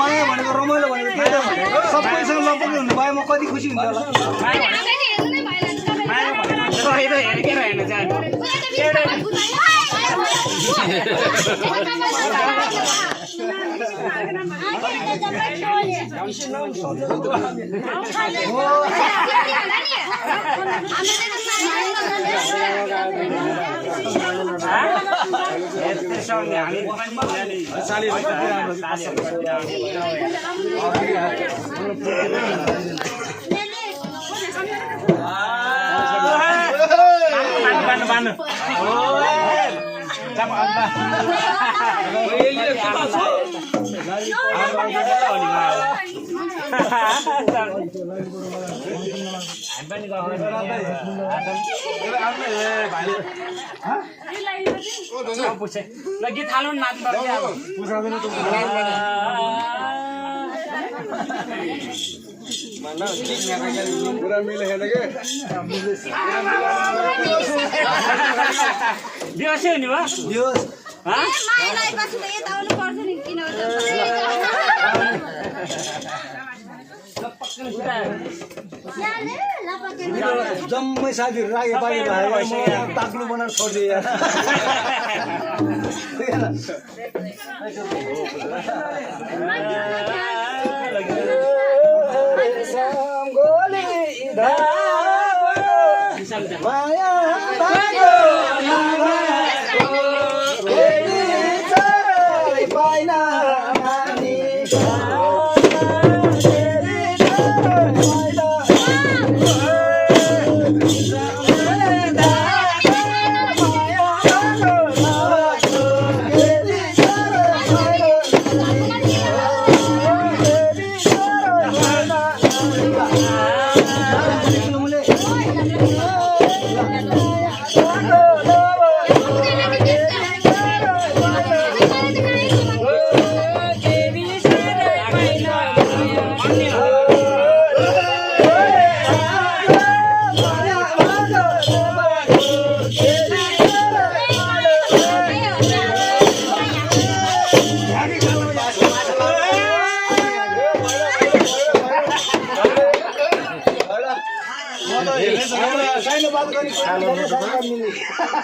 माया भनेको रमाइलो भनेको के भनेको सबैसँग लपक्कै हुनु भयो म कति खुसी हुन्छु होला लगी थालो नाच पूरा मिले है लगे दिवस है नि वा दिवस हाँ माइलाई पछि त यता आउनु पर्छ नि किन जम्मै साथीहरु रागे पानी भएर ताक्लु बनाएर छोड्दिए यार माया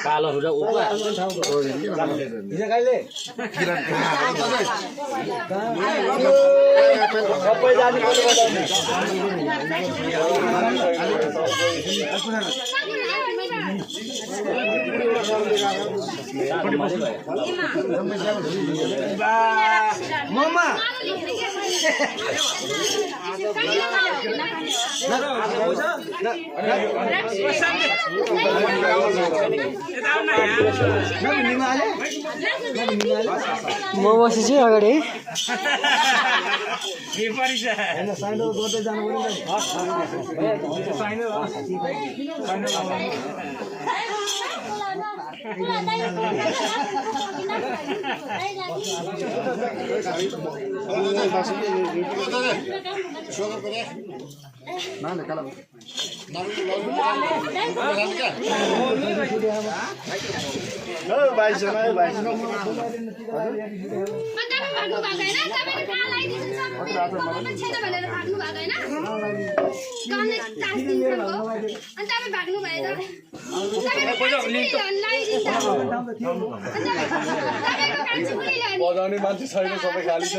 कालो हुँदा उpa हिजो कहिले सबै जाने ममा म बसेछु अगाडि होइन साइनल गर्दै जानु बजाउने मान्छे छैन सबै खाली छ